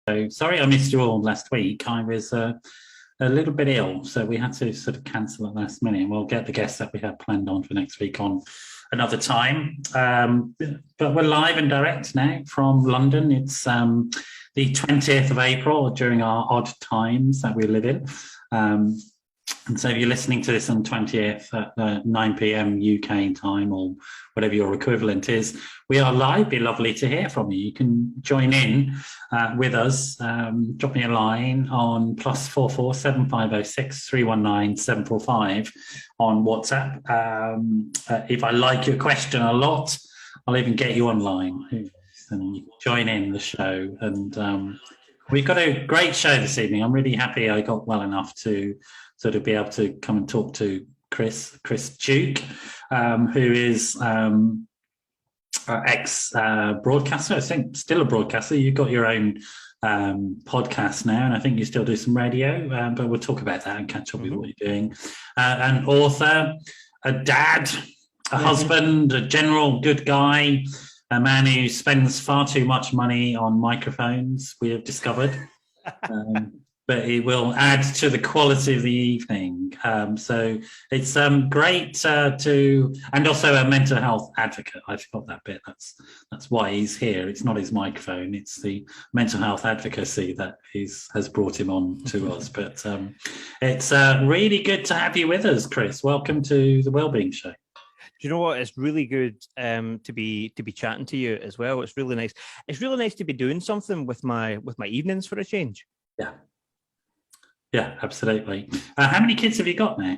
So sorry I missed you all last week. I was a little bit ill, so we had to sort of cancel at last minute. We'll get the guests that we had planned on for next week on another time. But we're live and direct now from London. It's the 20th of April during our odd times that we live in. And so if you're listening to this on 20th at 9 p.m. UK time or whatever your equivalent is, we are live. It'd be lovely to hear from you. You can join in with us. Drop me a line on +44 7506 319 745 on WhatsApp. If I like your question a lot, I'll even get you online. And you can join in the show. And we've got a great show this evening. I'm really happy I got well enough to sort of be able to come and talk to Chris Duke, who is ex-broadcaster, I think still a broadcaster. You've got your own podcast now, and I think you still do some radio, but we'll talk about that and catch up with what you're doing. An author, a dad, a husband, a general good guy, a man who spends far too much money on microphones, we have discovered. But it will add to the quality of the evening. So it's great to, and also a mental health advocate. I forgot that bit. That's why he's here. It's not his microphone. It's the mental health advocacy that has brought him on to us. But it's really good to have you with us, Chris. Welcome to the Wellbeing Show. Do you know what? It's really good to be chatting to you as well. It's really nice. It's really nice to be doing something with my evenings for a change. Yeah, absolutely. How many kids have you got now?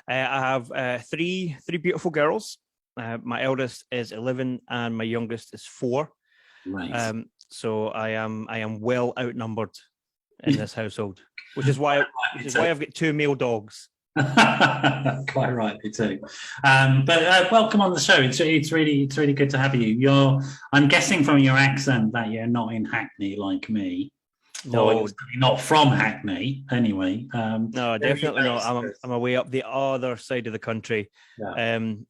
I have three beautiful girls. My eldest is 11 and my youngest is 4. Right. So I am well outnumbered in this household, which is why I've got 2 male dogs. Quite right, me too. But welcome on the show. It's really good to have you. I'm guessing from your accent that you're not in Hackney like me. No, not from Hackney, anyway. No, definitely not. I'm away up the other side of the country,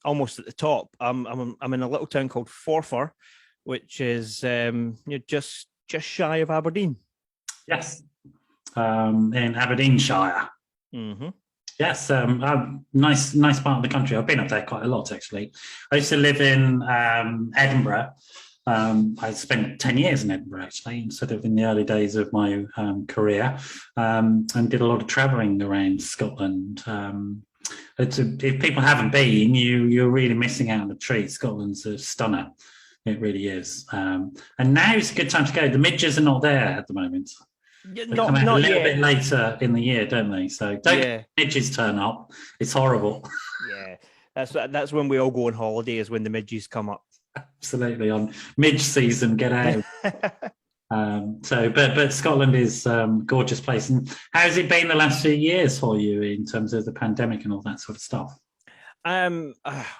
almost at the top. I'm in a little town called Forfar, which is just shy of Aberdeen. Yes, in Aberdeenshire. Mm-hmm. Yes, nice part of the country. I've been up there quite a lot, actually. I used to live in Edinburgh. I spent 10 years in Edinburgh, actually, sort of in the early days of my career, and did a lot of travelling around Scotland. If people haven't been, you're really missing out on the treat. Scotland's a stunner. It really is. And now it's a good time to go. The midges are not there at the moment. They come out a little bit later in the year, don't they? So midges turn up. It's horrible. Yeah, that's when we all go on holiday, is when the midges come up. Absolutely, on mid-season, get out. But Scotland is a gorgeous place. And how's it been the last few years for you in terms of the pandemic and all that sort of stuff? Well,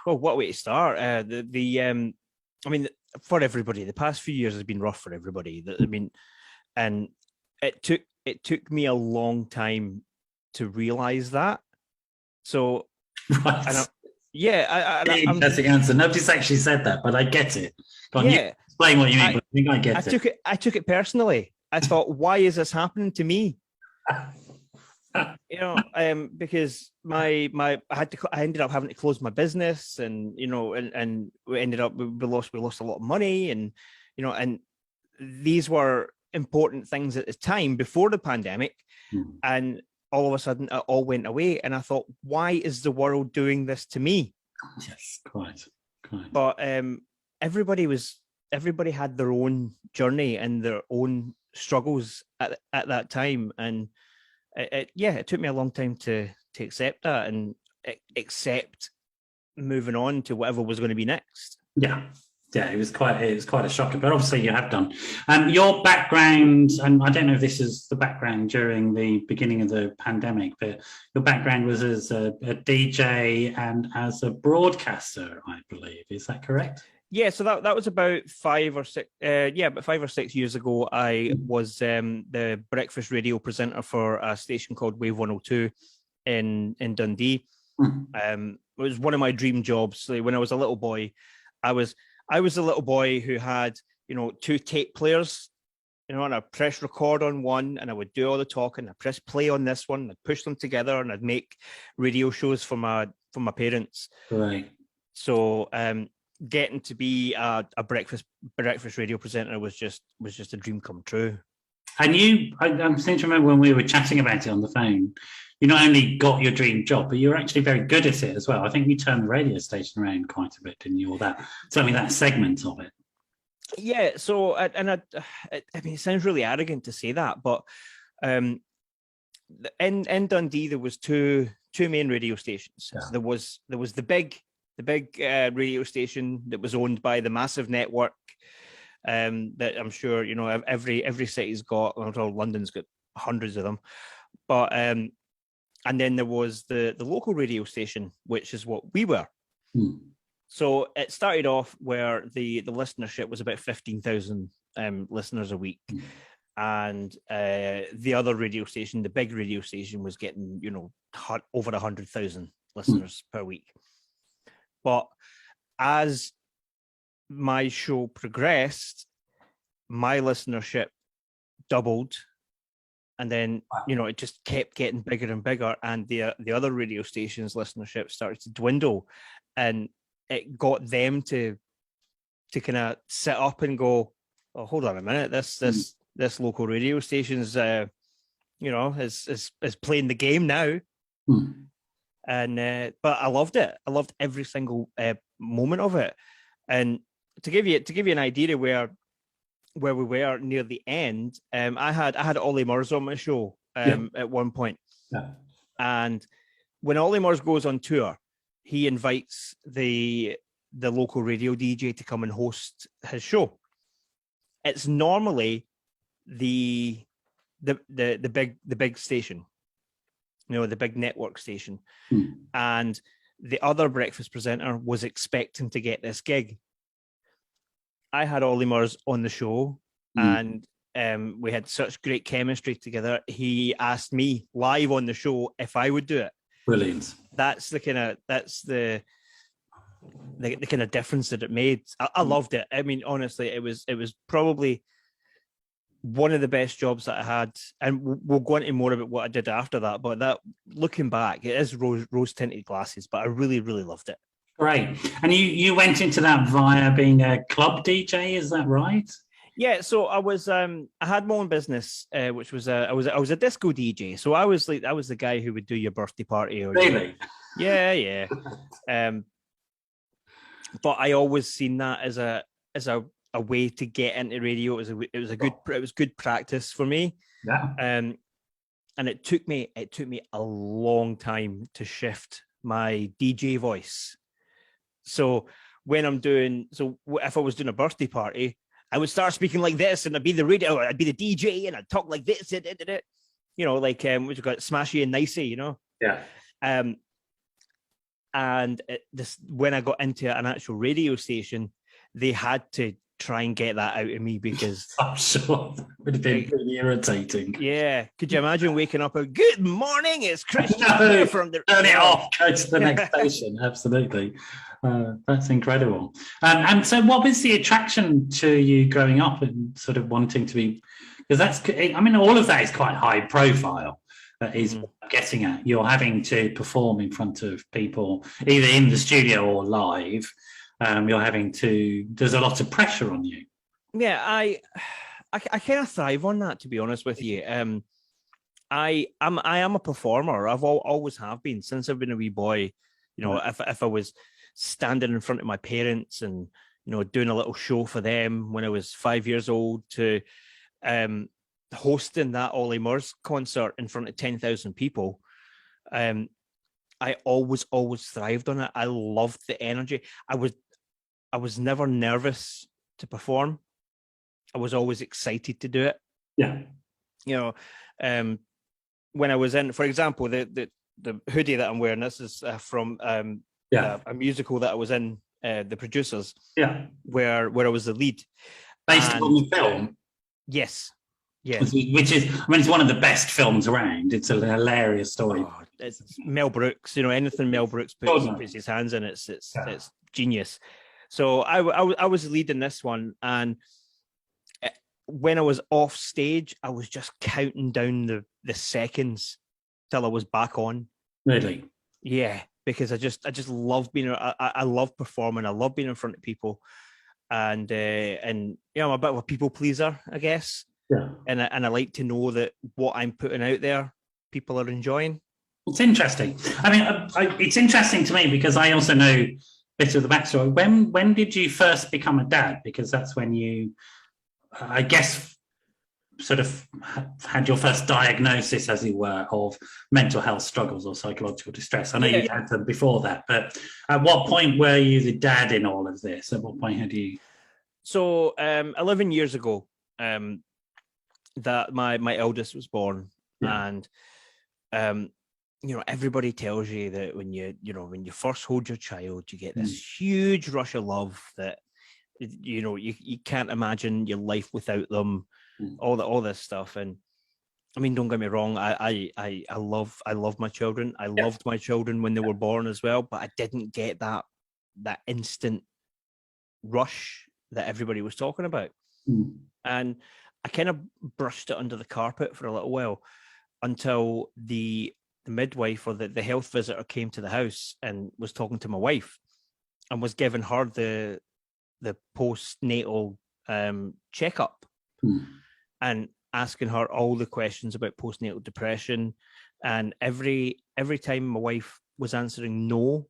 what way to start? I mean, for everybody, the past few years has been rough for everybody. I mean, and it took me a long time to realise that. So, right. Interesting answer. Nobody's actually said that, but I get it. You explain what you mean, but I think I get it. I took it personally. I thought, why is this happening to me? Because I ended up having to close my business, and and we ended up we lost a lot of money, and and these were important things at the time before the pandemic, and all of a sudden it all went away, and I thought, why is the world doing this to me? Yes, quite. But everybody had their own journey and their own struggles at that time, and it took me a long time to accept that and accept moving on to whatever was going to be next. Yeah, it was quite a shocker, but obviously you have done. Your background, and I don't know if this is the background during the beginning of the pandemic, but your background was as a DJ and as a broadcaster, I believe. Is that correct? Yeah, so that was about 5 or 6. About 5 or 6 years ago. I was the breakfast radio presenter for a station called Wave 102 in Dundee. It was one of my dream jobs. So when I was a little boy, I was the little boy who had 2 tape players and I press record on one, and I would do all the talking. I press play on this one, I'd push them together, and I'd make radio shows for my parents. Right. So getting to be a breakfast radio presenter was just a dream come true. And I seem to remember when we were chatting about it on the phone, you not only got your dream job, but you were actually very good at it as well. I think you turned the radio station around quite a bit, didn't you? Or certainly that segment of it. Yeah. So, I mean, it sounds really arrogant to say that, but in Dundee there was two main radio stations. Yeah. There was the big radio station that was owned by the massive network. That I'm sure every city's got. Well, London's got hundreds of them, but and then there was the local radio station, which is what we were. So it started off where the listenership was about 15,000 listeners a week, and the other radio station, the big radio station, was getting over 100,000 listeners per week. But as my show progressed, my listenership doubled, and then it just kept getting bigger and bigger, and the other radio stations' listenership started to dwindle, and it got them to kind of sit up and go, oh, hold on a minute, this local radio station's is playing the game now. And but I loved it. I loved every single moment of it. And to give you an idea of where we were near the end, I had Ollie Murs on my show at one point. Yeah. And when Ollie Murs goes on tour, he invites the local radio DJ to come and host his show. It's normally the big station, the big network station. And the other breakfast presenter was expecting to get this gig. I had Ollie Murs on the show, and we had such great chemistry together. He asked me live on the show if I would do it. Brilliant. That's the kind of difference that it made. I loved it. I mean, honestly, it was probably one of the best jobs that I had, and we'll go into more about what I did after that. But that, looking back, it is rose tinted glasses. But I really, really loved it. Great. And you went into that via being a club DJ, is that right? Yeah. So I was I had my own business, which was I was a disco DJ. So I was the guy who would do your birthday party. Or really? Yeah. But I always seen that as a way to get into radio. It was good practice for me. Yeah. And it took me a long time to shift my DJ voice. So if I was doing a birthday party, I would start speaking like this, and I'd be the radio, I'd be the DJ, and I'd talk like this, like what you got, smashy and nicey, Yeah. And when I got into an actual radio station, they had to try and get that out of me, because I'm sure it would have been pretty irritating. Yeah. Could you imagine waking up and, good morning, it's Christian here from the... Turn it off, go to the next station. Absolutely. That's incredible. And so what was the attraction to you growing up and sort of wanting to be... Because all of that is quite high profile. That is getting at. You're having to perform in front of people, either in the studio or live. There's a lot of pressure on you. Yeah, I kind of thrive on that, to be honest with you. I am a performer. I've always have been since I've been a wee boy. If I was standing in front of my parents and doing a little show for them when I was 5 years old, to hosting that Ollie Murs concert in front of 10,000 people, I always thrived on it. I loved the energy. I was never nervous to perform. I was always excited to do it. Yeah. When I was in, for example, the hoodie that I'm wearing, this is from a musical that I was in, The Producers. Yeah. Where I was the lead. Based on the film? Yes. Yeah. Which is, it's one of the best films around. It's a hilarious story. Oh, it's Mel Brooks, anything Mel Brooks puts his hands in, it's genius. So I was leading this one, and when I was off stage, I was just counting down the seconds till I was back on. Really? Yeah, because I just love being. I love performing. I love being in front of people, and I'm a bit of a people pleaser, I guess. Yeah. And I like to know that what I'm putting out there, people are enjoying. It's interesting. I mean, it's interesting to me because I also know a bit of the backstory. When did you first become a dad? Because that's when you, I guess, sort of had your first diagnosis, as it were, of mental health struggles or psychological distress. I know you had them before that, but at what point were you the dad in all of this? At what point had you? So 11 years ago, that my eldest was born, and everybody tells you that when you first hold your child, you get this huge rush of love that you can't imagine your life without them, all this stuff. And I mean, don't get me wrong, I love my children. I loved my children when they were born as well, but I didn't get that instant rush that everybody was talking about. And I kind of brushed it under the carpet for a little while until the midwife or the health visitor came to the house and was talking to my wife and was giving her the post-natal checkup and asking her all the questions about postnatal depression. And every time my wife was answering no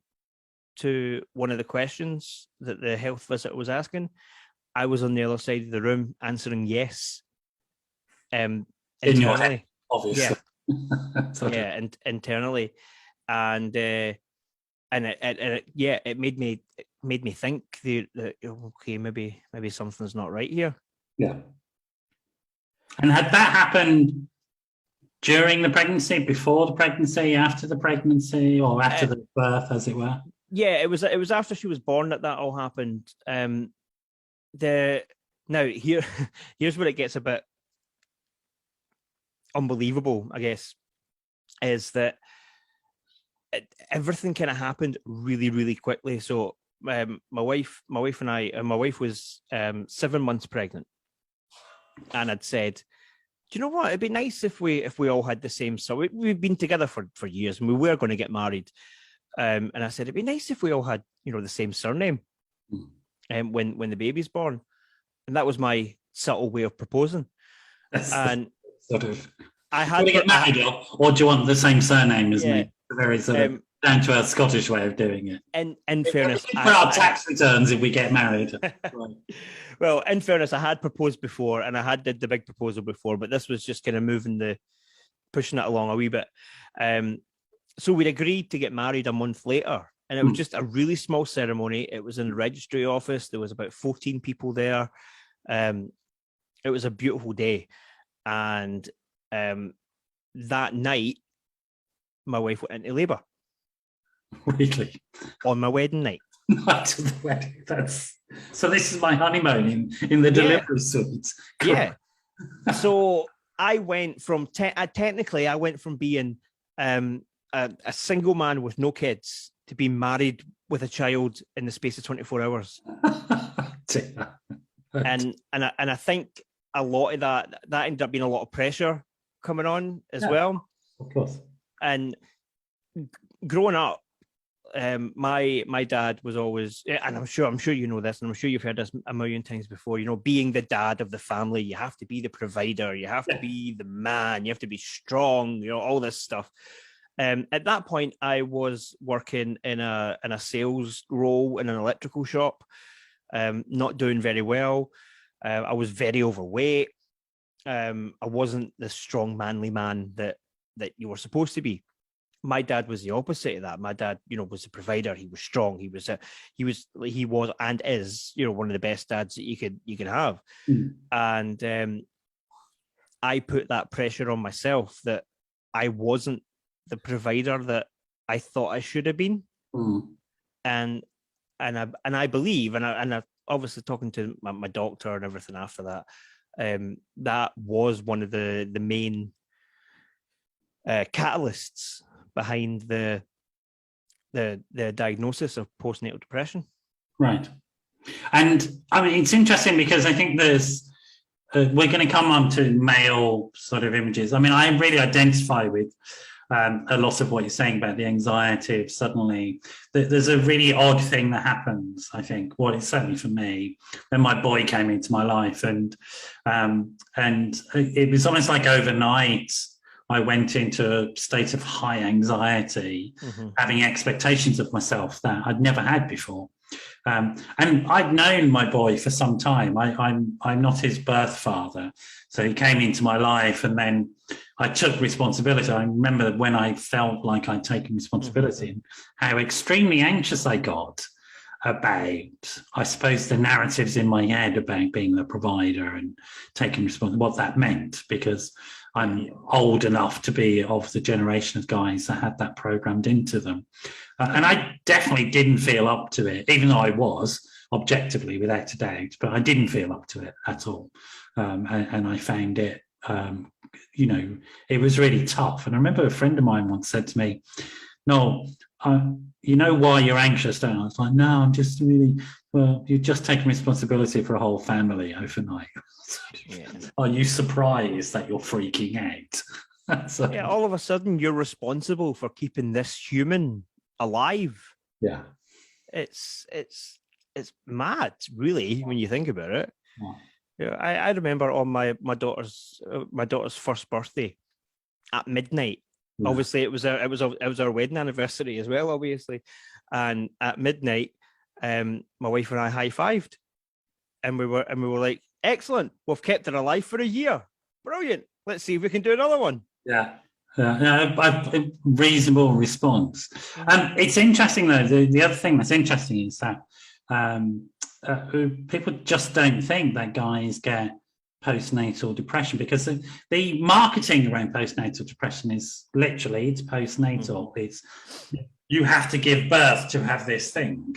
to one of the questions that the health visitor was asking, I was on the other side of the room answering yes. In your head, obviously. And internally. And it made me think that okay, maybe something's not right here. Yeah. And had that happened during the pregnancy, before the pregnancy, after the pregnancy, or after the birth, as it were? Yeah, it was after she was born that all happened. Here's where it gets a bit unbelievable, I guess, is that everything kind of happened really, really quickly. So my wife was 7 months pregnant, and I'd said, do you know what? It'd be nice if we all had the same. So we've been together for years, and we were going to get married. And I said it'd be nice if we all had the same surname, when the baby's born. And that was my subtle way of proposing. And sort of, I had to get married, or do you want the same surname as me? Very sort of down to a Scottish way of doing it. In fairness, for our tax returns, if we get married. Well, in fairness, I had proposed before, and I had did the big proposal before, but this was just kind of pushing it along a wee bit. So we'd agreed to get married a month later, and it was just a really small ceremony. It was in the registry office. There was about 14 people there. It was a beautiful day, and that night, my wife went into labour. Really? On my wedding night. Night of the wedding. So this is my honeymoon in the delivery suite. Yeah. So I went from technically I went from being a single man with no kids to being married with a child in the space of 24 hours. and I think a lot of that ended up being a lot of pressure coming on as well. Of course. And growing up, my dad was always, and I'm sure you know this, and I'm sure you've heard this a million times before, being the dad of the family, you have to be the provider, you have to be the man, you have to be strong, all this stuff. At that point, I was working in a sales role in an electrical shop, not doing very well. I was very overweight. I wasn't the strong, manly man that you were supposed to be. My dad was the opposite of that. My dad, was a provider. He was strong. He was and is, one of the best dads that you could have. And I put that pressure on myself that I wasn't the provider that I thought I should have been. And I believe, and I obviously talking to my doctor and everything after that, that was one of the main catalysts behind the diagnosis of postnatal depression. Right. And I mean, it's interesting because I think there's we're going to come on to male sort of images. I mean, I really identify with a lot of what you're saying about the anxiety of suddenly. There's a really odd thing that happens, I think. Well, it's certainly for me when my boy came into my life, and it was almost like overnight. I went into a state of high anxiety, having expectations of myself that I'd never had before. And I'd known my boy for some time. I'm not his birth father, so he came into my life, and then I took responsibility. I remember when I felt like I'd taken responsibility, and how extremely anxious I got about, I suppose, the narratives in my head about being the provider and taking responsibility, what that meant, because I'm old enough to be of the generation of guys that had that programmed into them. And I definitely didn't feel up to it, even though I was objectively, without a doubt, but I didn't feel up to it at all. And I found it, it was really tough. And I remember a friend of mine once said to me, "No, you know why you're anxious, don't you?" I was like, "No, I'm just really, well, you're just taking responsibility for a whole family overnight." Yeah. Are you surprised that you're freaking out? So, yeah, all of a sudden you're responsible for keeping this human alive. Yeah, it's mad, really, when you think about it. Yeah, I remember on my daughter's first birthday at midnight. Yeah. Obviously, it was our wedding anniversary as well, obviously, and at midnight, my wife and I high-fived, and we were like, "Excellent, we've kept her alive for a year. Brilliant. Let's see if we can do another one." Yeah. A reasonable response. It's interesting, though. The other thing that's interesting is that people just don't think that guys get postnatal depression, because the marketing around postnatal depression is literally, it's postnatal. It's, you have to give birth to have this thing.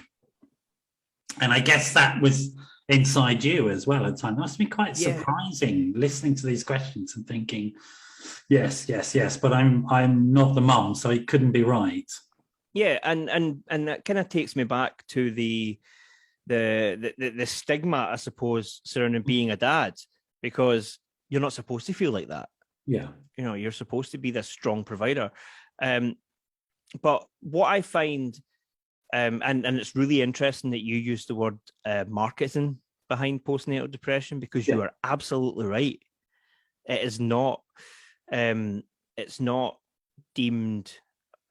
And I guess that was inside you as well at the time. It must be quite surprising listening to these questions and thinking, yes, but I'm not the mum, so it couldn't be right. Yeah, and that kind of takes me back to the stigma, I suppose, surrounding being a dad, because you're not supposed to feel like that. Yeah, you're supposed to be this strong provider. But what I find, and it's really interesting that you use the word marketing behind postnatal depression, because you are absolutely right. It is not. It's not deemed.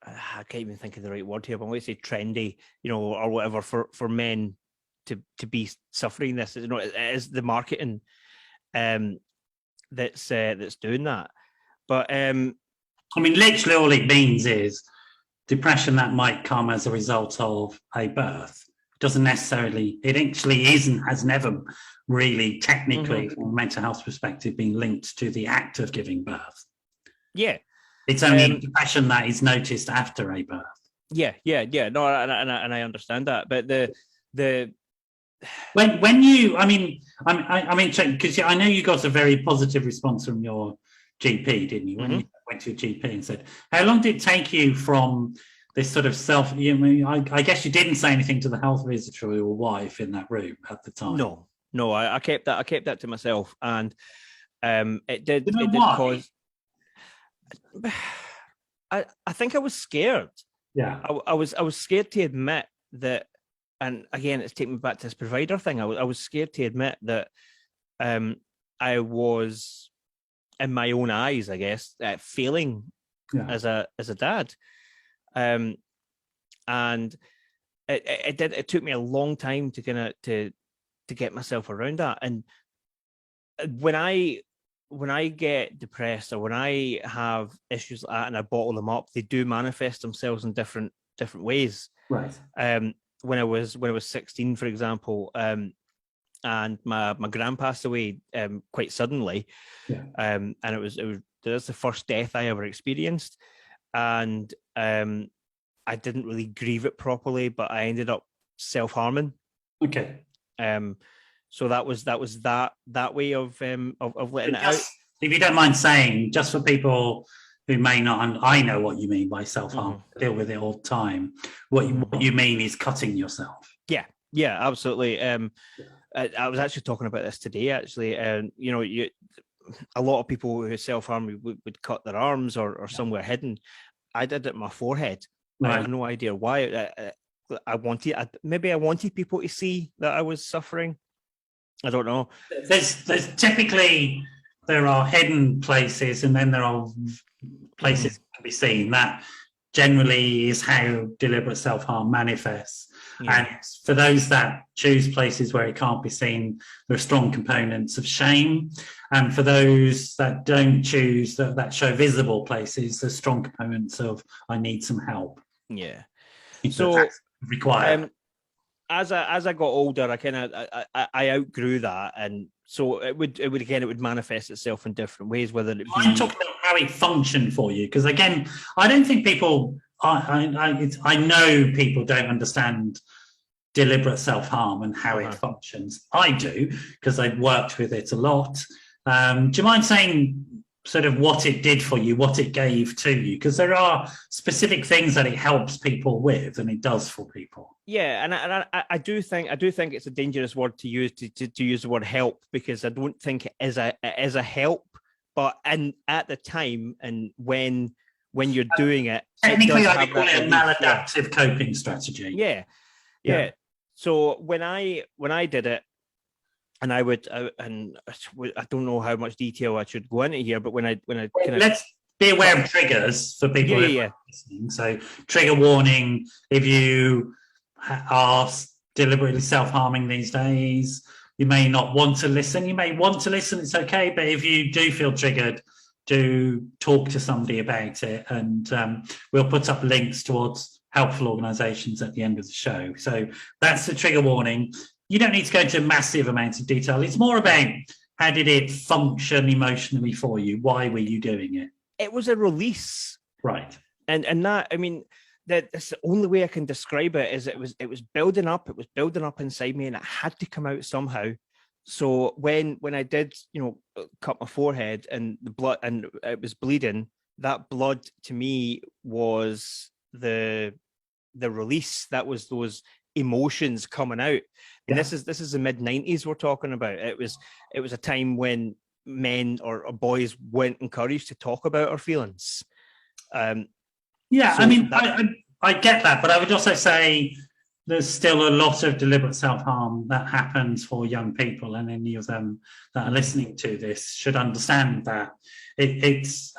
I can't even think of the right word here, but I'm going to say trendy, or whatever for men to be suffering this. It is the marketing that's doing that. But I mean, literally all it means is depression that might come as a result of a birth. Doesn't necessarily, it actually has never really technically, from a mental health perspective, been linked to the act of giving birth. Yeah. It's only depression that is noticed after a birth. Yeah. No, and I understand that, but when you, because I know you got a very positive response from your GP, didn't you? When you went to your GP and said, how long did it take you from this sort of I guess you didn't say anything to the health visitor or your wife in that room at the time. No, I kept that to myself, and it did cause. I think I was scared. Yeah, I was scared to admit that, and again, it's taking me back to this provider thing. I was scared to admit that I was, in my own eyes, I guess, failing as a dad. And it took me a long time to kind of to get myself around that. And when I get depressed, or when I have issues like that and I bottle them up, they do manifest themselves in different ways. Right. When I was 16, for example, and my gran passed away quite suddenly. Yeah. And that's the first death I ever experienced. And I didn't really grieve it properly, but I ended up self-harming. Okay. So that was that way of letting it out. If you don't mind saying, just for people who may not, and I know what you mean by self-harm, deal with it all the time. What you mean is cutting yourself. Yeah, absolutely. I was actually talking about this today, actually, and a lot of people who self-harm would cut their arms or somewhere hidden. I did it in my forehead. Right. I have no idea why. I wanted people to see that I was suffering. I don't know. There's typically, there are hidden places, and then there are places that can be seen. That generally is how deliberate self-harm manifests. Yeah. And for those that choose places where it can't be seen, there are strong components of shame. And for those that don't choose, that show visible places, there's strong components of I need some help. Yeah. So that's required. As I got older, I outgrew that, and so it would manifest itself in different ways. Whether it be... I'm talking about how it functioned for you, because again, I don't think people. I know people don't understand deliberate self-harm and how it functions. I do, because I've worked with it a lot. Do you mind saying sort of what it did for you, what it gave to you? Because there are specific things that it helps people with, and it does for people. Yeah, and I do think it's a dangerous word to use to use the word help, because I don't think it is a help. But at the time and when you're doing it, technically, I call it a maladaptive coping strategy. Yeah. So when I did it, and I don't know how much detail I should go into here, but let's be aware of triggers for people who are listening. So trigger warning: if you are deliberately self-harming these days, you may not want to listen. You may want to listen; it's okay. But if you do feel triggered, do talk to somebody about it, and we'll put up links towards helpful organisations at the end of the show. So that's the trigger warning. You don't need to go into massive amounts of detail. It's more about how did it function emotionally for you? Why were you doing it? It was a release, right? And that, I mean, that's the only way I can describe it. Is it was building up. It was building up inside me, and it had to come out somehow. So when I did, cut my forehead and the blood, and it was bleeding, that blood to me was the release. That was those emotions coming out. And this is the mid-90s we're talking about. It was a time when men or boys weren't encouraged to talk about our feelings. I get that, but I would also say there's still a lot of deliberate self-harm that happens for young people, and any of them that are listening to this should understand that it's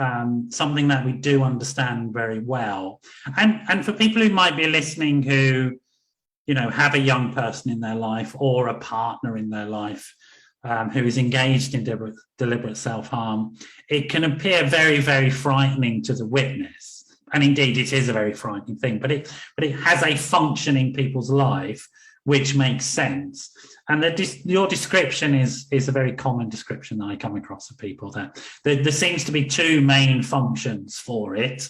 something that we do understand very well. And for people who might be listening who, have a young person in their life or a partner in their life who is engaged in deliberate self-harm, it can appear very, very frightening to the witness. And indeed, it is a very frightening thing, but it has a function in people's life which makes sense. And your description is a very common description that I come across of people, that there seems to be two main functions for it.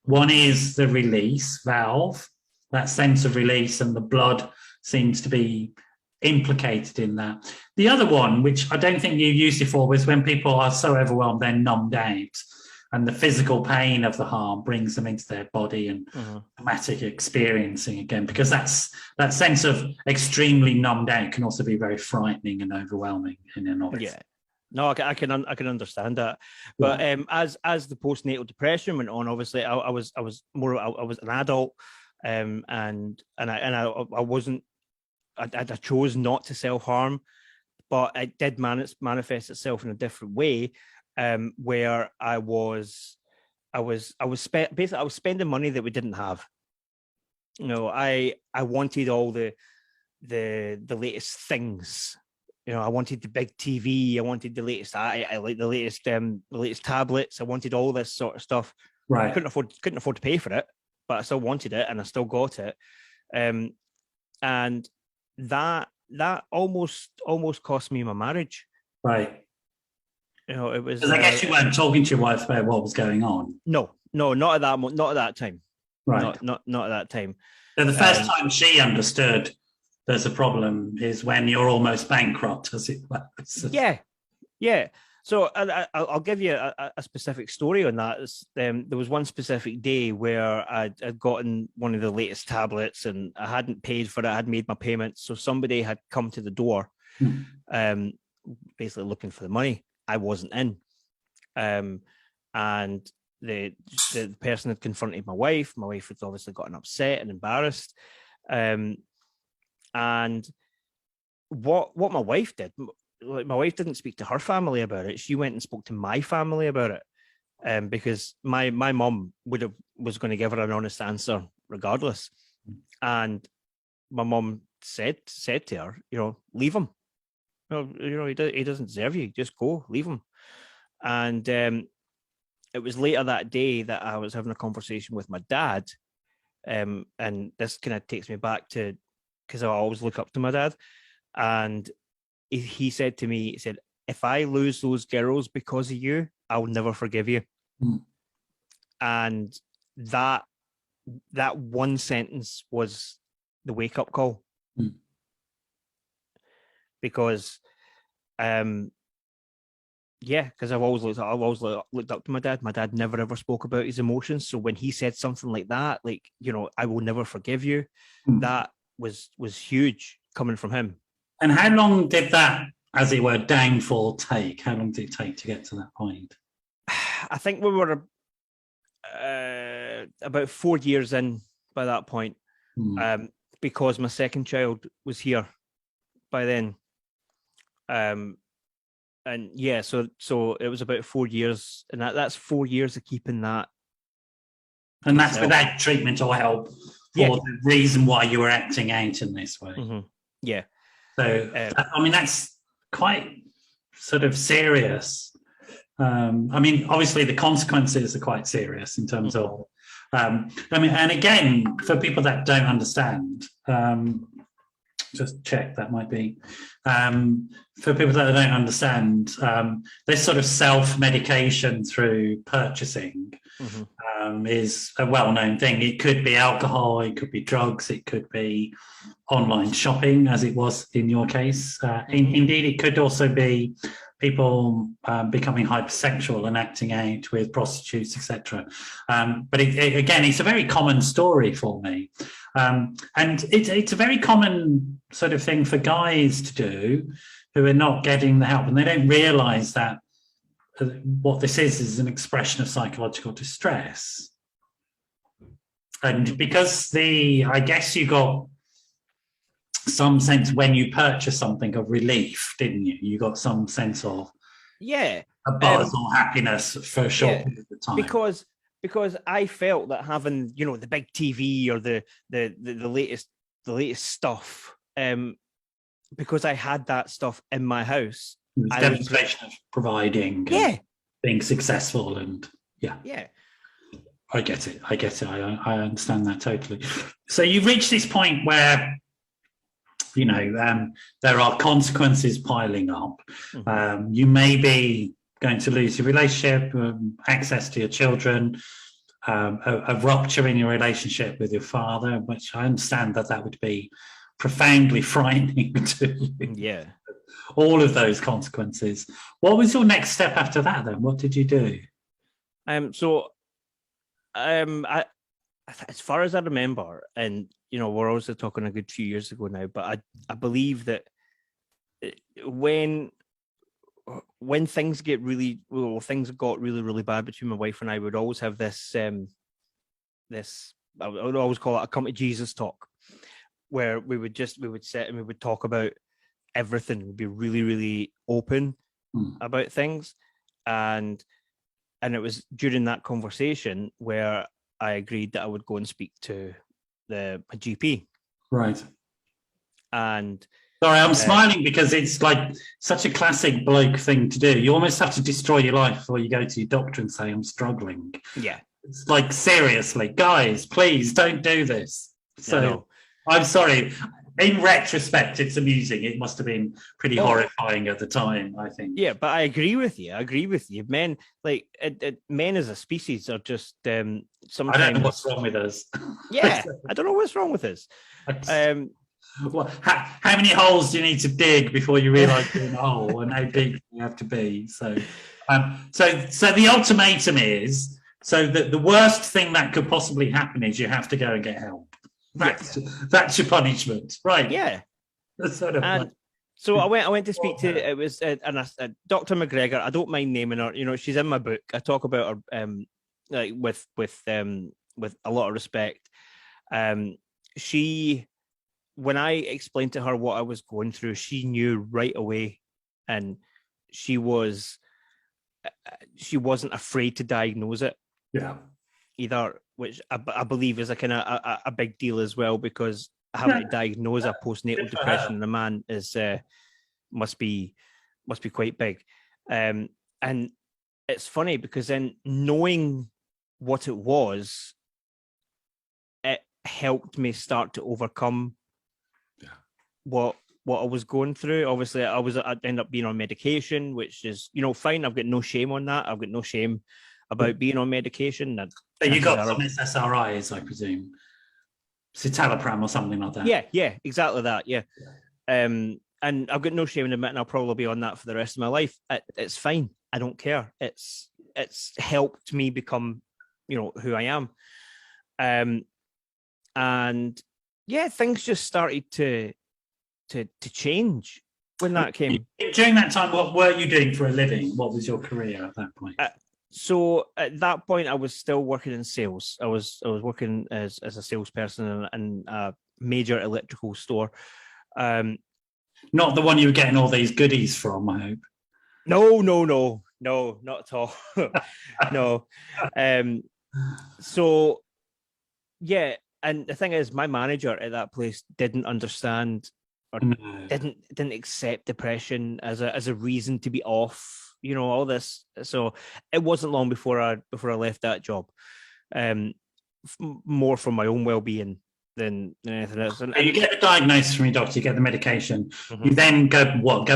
One is the release valve, that sense of release, and the blood seems to be implicated in that. The other one, which I don't think you used it for, was when people are so overwhelmed they're numbed out, and the physical pain of the harm brings them into their body and traumatic experiencing again, because that sense of extremely numbed out can also be very frightening and overwhelming in and of itself. Yeah. No, I can understand that, but as the postnatal depression went on, obviously I was an adult, and I wasn't. I chose not to self-harm, but it did manifest itself in a different way, where I was spending money that we didn't have. I wanted all the latest things. I wanted the big TV. I wanted the latest. I like the latest tablets. I wanted all this sort of stuff. Right. I couldn't afford to pay for it, but I still wanted it, and I still got it. And that almost cost me my marriage. Right. It was. Because I guess you weren't talking to your wife about what was going on. No, not at that time. Right. Not at that time. So the first time she understood there's a problem is when you're almost bankrupt, as it were. Yeah. So I'll give you a specific story on that. There was one specific day where I'd gotten one of the latest tablets and I hadn't paid for it. I had made my payments. So somebody had come to the door basically looking for the money. I wasn't in. And the person had confronted my wife. My wife had obviously gotten upset and embarrassed. And what my wife did, like, my wife didn't speak to her family about it. She went and spoke to my family about it, because my mum was going to give her an honest answer regardless. And my mum said to her, leave him. He doesn't deserve you. Just go, leave him. And it was later that day that I was having a conversation with my dad, and this kind of takes me back to, because I always look up to my dad, and he said to me, he said, if I lose those girls because of you, I'll never forgive you. And that one sentence was the wake-up call. Because because I've always looked up to my dad. My dad never ever spoke about his emotions. So when he said something like that, like, I will never forgive you, that was huge coming from him. And how long did that, as it were, downfall take? How long did it take to get to that point? I think we were about 4 years in by that point, because my second child was here by then. And yeah, so it was about 4 years, and that's 4 years of keeping that. And that's without treatment or help for the reason why you were acting out in this way. Yeah. So, that's quite sort of serious. Obviously the consequences are quite serious in terms of, and again, for people that don't understand, just check that might be, for people that don't understand, this sort of self-medication through purchasing is a well-known thing. It could be alcohol, it could be drugs, it could be online shopping, as it was in your case. Indeed, it could also be people becoming hypersexual and acting out with prostitutes, etc. But again, it's a very common story for me. And it's a very common sort of thing for guys to do who are not getting the help, and they don't realise that what this is an expression of psychological distress. And because I guess you got some sense when you purchase something of relief, didn't you? You got some sense of a buzz or happiness for a short period of time. Because I felt that having, the big TV or the latest stuff, because I had that stuff in my house. It's demonstration of providing, being successful, and I get it. I understand that totally. So you've reached this point where there are consequences piling up. You may be going to lose your relationship, access to your children, a rupture in your relationship with your father, which I understand that would be profoundly frightening to you. Yeah. All of those consequences. What was your next step after that then? What did you do? I, as far as I remember, and we're also talking a good few years ago now, but I believe that when things got really bad between my wife and I, would always have this I would always call it a come to Jesus talk, where we would sit and we would talk about everything. We'd be really, really open about things, and it was during that conversation where I agreed that I would go and speak to a GP. Right. And sorry, I'm smiling because it's like such a classic bloke thing to do. You almost have to destroy your life before you go to your doctor and say, I'm struggling. Yeah. It's like, seriously, guys, please don't do this. So I'm sorry. In retrospect, it's amusing. It must have been pretty horrifying at the time, I think. Yeah, but I agree with you. Men, men as a species are just sometimes. I don't know what's wrong with us. Yeah, I don't know what's wrong with us. Well, how many holes do you need to dig before you realise you're in a hole, and how deep you have to be? So the ultimatum is, so the worst thing that could possibly happen is you have to go and get help. That's your punishment, right? Yeah. That's sort of So I went to speak to it was Dr. McGregor. I don't mind naming her. You know, she's in my book. I talk about her like with a lot of respect. She, when I explained to her what I was going through, she knew right away, and she wasn't afraid to diagnose it. Yeah. Either, which I believe is a kind of a big deal as well, because having to diagnose a postnatal depression in a man is must be quite big. And it's funny because then knowing what it was, it helped me start to overcome what I was going through. Obviously, I'd end up being on medication, which is, you know, fine. I've got no shame on that. I've got no shame about being on medication. But you got some SSRIs, I presume, citalopram or something like that. Yeah, exactly that. Yeah. And I've got no shame in admitting I'll probably be on that for the rest of my life. It's fine. I don't care. It's helped me become, you know, who I am. And yeah, things just started to change when that came. During that time, what were you doing for a living? What was your career at that point? So at that point, I was still working in sales. I was working as a salesperson in a major electrical store. Not the one you were getting all these goodies from, I hope. No, not at all. No. So yeah, and the thing is, my manager at that place didn't understand or didn't accept depression as a reason to be off. You know, all this. So it wasn't long before I left that job. More for my own well-being than anything else. And you get the diagnosis from your doctor, you get the medication. Mm-hmm. You then go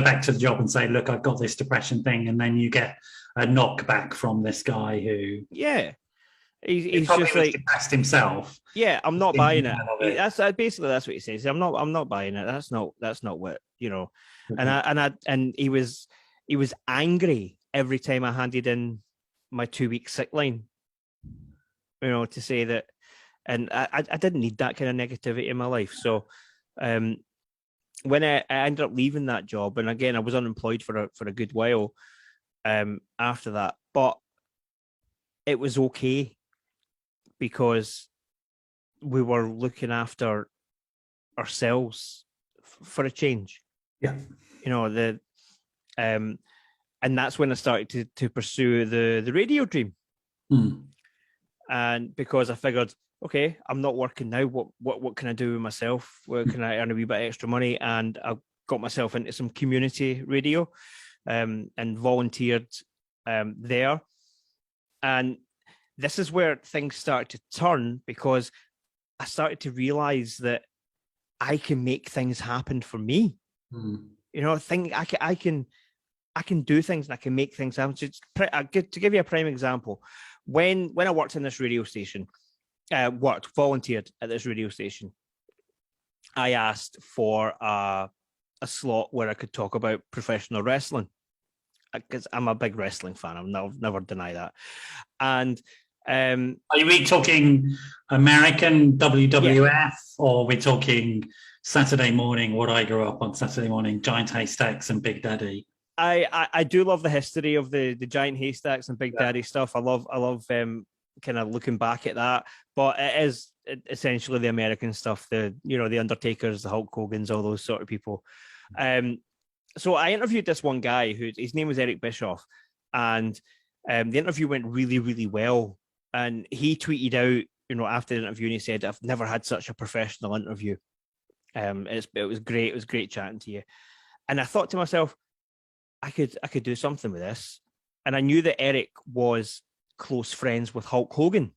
back to the job and say, look, I've got this depression thing, and then you get a knockback from this guy who he's just like depressed himself. Yeah, I'm not buying it. That's basically what he says. I'm not buying it. That's not what, you know. Mm-hmm. And he was angry every time I handed in my 2-week sick line, you know, to say that. And I didn't need that kind of negativity in my life. So when I ended up leaving that job, and again, I was unemployed for a good while after that, but it was okay because we were looking after ourselves for a change. Yeah. You know, and that's when I started to pursue the radio dream. And because I figured, okay, I'm not working now. What can I do with myself? Where can I earn a wee bit extra money? And I got myself into some community radio, and volunteered there. And this is where things started to turn, because I started to realize that I can make things happen for me. You know, I can do things and I can make things happen. To give you a prime example, when I worked in this radio station, volunteered at this radio station, I asked for a slot where I could talk about professional wrestling, because I'm a big wrestling fan. I'll never deny that. And are we talking American WWF, or are we talking Saturday morning, what I grew up on Saturday morning, Giant Haystacks and Big Daddy? I do love the history of the Giant Haystacks and Big Daddy stuff. I love kind of looking back at that, but it is essentially the American stuff, the Undertakers, the Hulk Hogans, all those sort of people. So I interviewed this one guy his name was Eric Bischoff, and the interview went really, really well. And he tweeted out, you know, after the interview, and he said, "I've never had such a professional interview. It was great. It was great chatting to you." And I thought to myself, I could do something with this. And I knew that Eric was close friends with Hulk Hogan.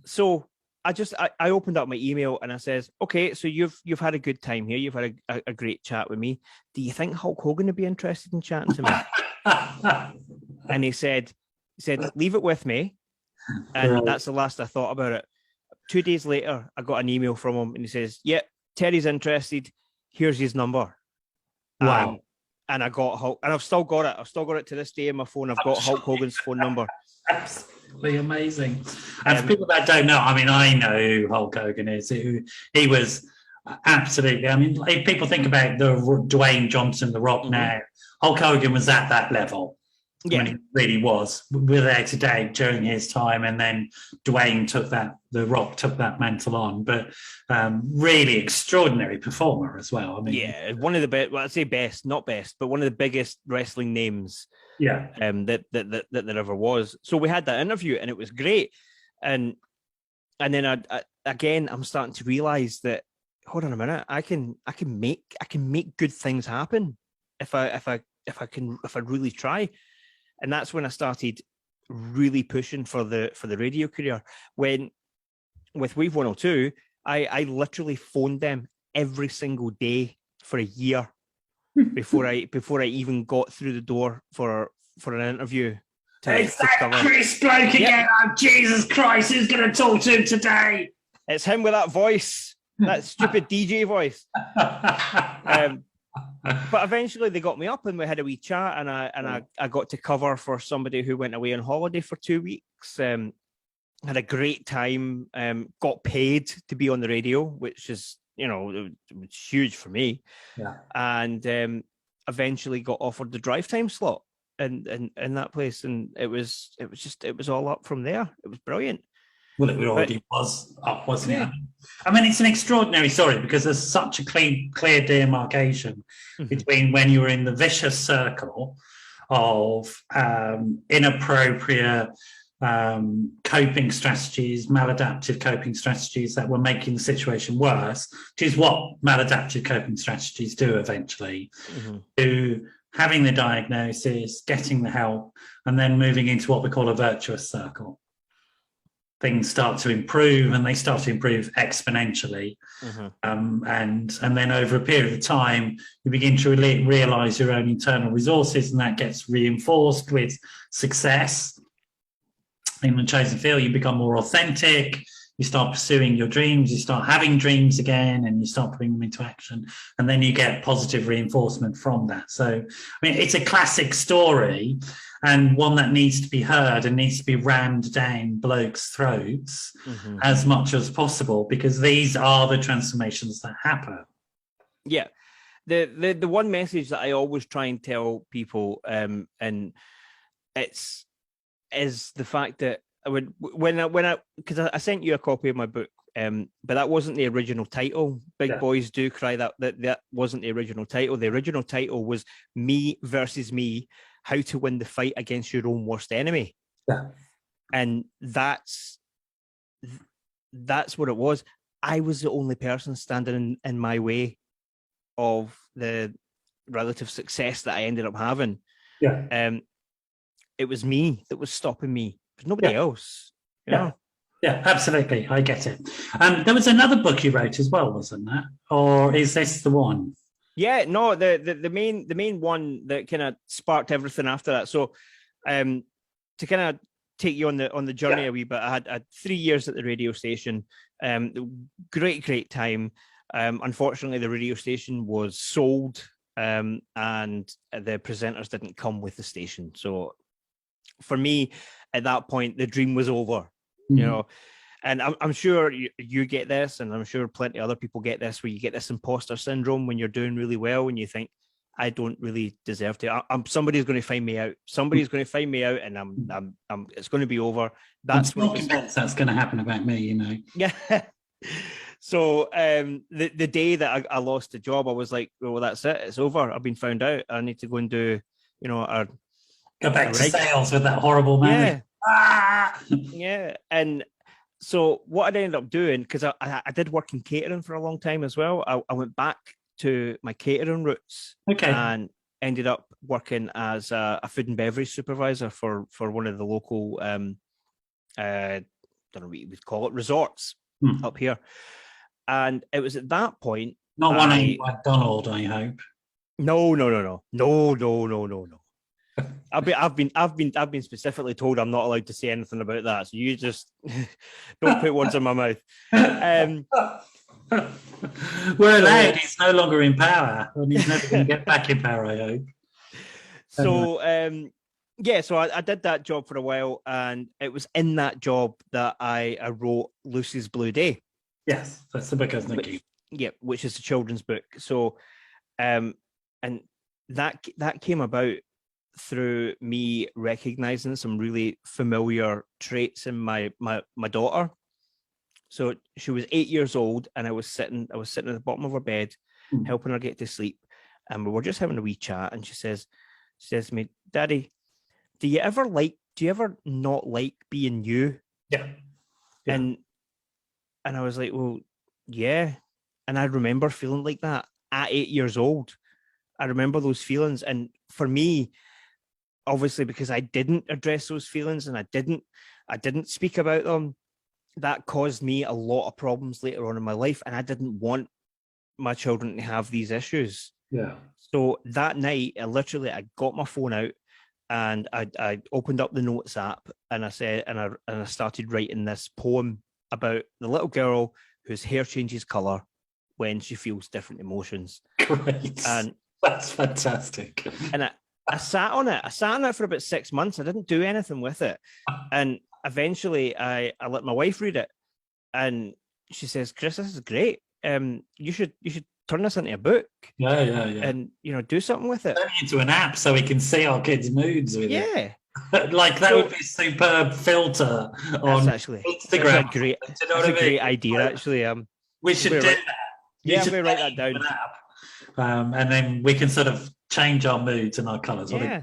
So I opened up my email and I says, okay, so you've had a good time here. You've had a great chat with me. Do you think Hulk Hogan would be interested in chatting to me? And he said, leave it with me. And that's the last I thought about it. 2 days later, I got an email from him and he says, yep, Terry's interested. Here's his number. Wow. And I got Hulk, and I've still got it. I've still got it to this day in my phone. I've got Hulk Hogan's phone number. Absolutely amazing. And for people that don't know, I mean, I know who Hulk Hogan is. He was Absolutely. I mean, if people think about the Dwayne Johnson, The Rock now, Hulk Hogan was at that level. Yeah. I mean, he really was. We're there today during his time, and then Dwayne took that, The Rock took that mantle on. But really extraordinary performer as well. I mean, yeah, one of the best. Well, I'd say best, not best, but one of the biggest wrestling names. Yeah. That there ever was. So we had that interview, and it was great. And then I'm starting to realize that, hold on a minute, I can make good things happen if I really try. And that's when I started really pushing for the radio career. When with Wave 102, I literally phoned them every single day for a year before I even got through the door for an interview. It's that Chris bloke again. Oh, Jesus Christ, who's going to talk to him today? It's him with that voice, that stupid DJ voice. But eventually they got me up and we had a wee chat, and I got to cover for somebody who went away on holiday for 2 weeks. Had a great time. Got paid to be on the radio, which is, it was huge for me. Yeah. And eventually got offered the drive time slot in that place, and it was all up from there. It was brilliant. Well, it already was up, wasn't it? I mean, it's an extraordinary story because there's such a clear demarcation between when you were in the vicious circle of inappropriate coping strategies, maladaptive coping strategies that were making the situation worse, which is what maladaptive coping strategies do eventually, to having the diagnosis, getting the help, and then moving into what we call a virtuous circle. Things start to improve, and they start to improve exponentially. And then over a period of time, you begin to realize your own internal resources, and that gets reinforced with success in the chosen field. You become more authentic. You start pursuing your dreams. You start having dreams again, and you start putting them into action. And then you get positive reinforcement from that. So, I mean, it's a classic story, and one that needs to be heard and needs to be rammed down blokes' throats as much as possible, because these are the transformations that happen. Yeah. The one message that I always try and tell people, and is the fact that because I sent you a copy of my book, but that wasn't the original title. Big Boys Do Cry. That wasn't the original title. The original title was Me Versus Me: How to Win the Fight Against Your Own Worst Enemy. Yeah. And that's what it was. I was the only person standing in my way of the relative success that I ended up having. Yeah. It was me that was stopping me. There's nobody else. You know? Yeah, absolutely. I get it. There was another book you wrote as well, wasn't there? Or is this the one? Yeah, no, the main one that kind of sparked everything after that. So to kind of take you on the journey a wee bit, I had 3 years at the radio station. Great time. Unfortunately, the radio station was sold, and the presenters didn't come with the station. So for me, at that point, the dream was over, you know. And I'm sure you get this, and I'm sure plenty of other people get this, where you get this imposter syndrome when you're doing really well, and you think, I don't really deserve to. Somebody's going to find me out. Somebody's going to find me out, and I'm it's going to be over. That's I'm convinced that's going to happen about me, you know. Yeah. So the day that I lost the job, I was like, well, that's it. It's over. I've been found out. I need to go and do, go back to sales with that horrible man. Yeah. And so what I ended up doing, because I did work in catering for a long time as well, I went back to my catering roots, and ended up working as a food and beverage supervisor for one of the local, don't know what you would call it, resorts up here. And it was at that point. Not one in McDonald, I hope. No. I've been specifically told I'm not allowed to say anything about that. So you just don't put words in my mouth. We're allowed. He's no longer in power, and he's never going to get back in power, I hope. So so I did that job for a while, and it was in that job that I wrote Lucy's Blue Day. Yes, that's the book I was thinking. Yeah, which is a children's book. So, and that came about through me recognizing some really familiar traits in my daughter. So she was 8 years old, and I was sitting at the bottom of her bed, helping her get to sleep, and we were just having a wee chat. And she says to me, "Daddy, do you ever not like being you?" Yeah. And I was like, "Well, yeah." And I remember feeling like that at 8 years old. I remember those feelings, and for me, obviously, because I didn't address those feelings and I didn't speak about them, that caused me a lot of problems later on in my life, and I didn't want my children to have these issues. Yeah. So that night, I got my phone out and I opened up the notes app, and I started writing this poem about the little girl whose hair changes color when she feels different emotions. Great. And that's fantastic. And I sat on it. I sat on it for about 6 months. I didn't do anything with it. And eventually I let my wife read it. And she says, "Chris, this is great. You should turn this into a book." Yeah. And, do something with it. Turn it into an app so we can see our kids' moods with it. Yeah. Like that would be a superb filter on Instagram. That's a great idea, actually. We should do that. Yeah, I'm going to write that down. And then we can sort of change our moods and our colours. Yeah,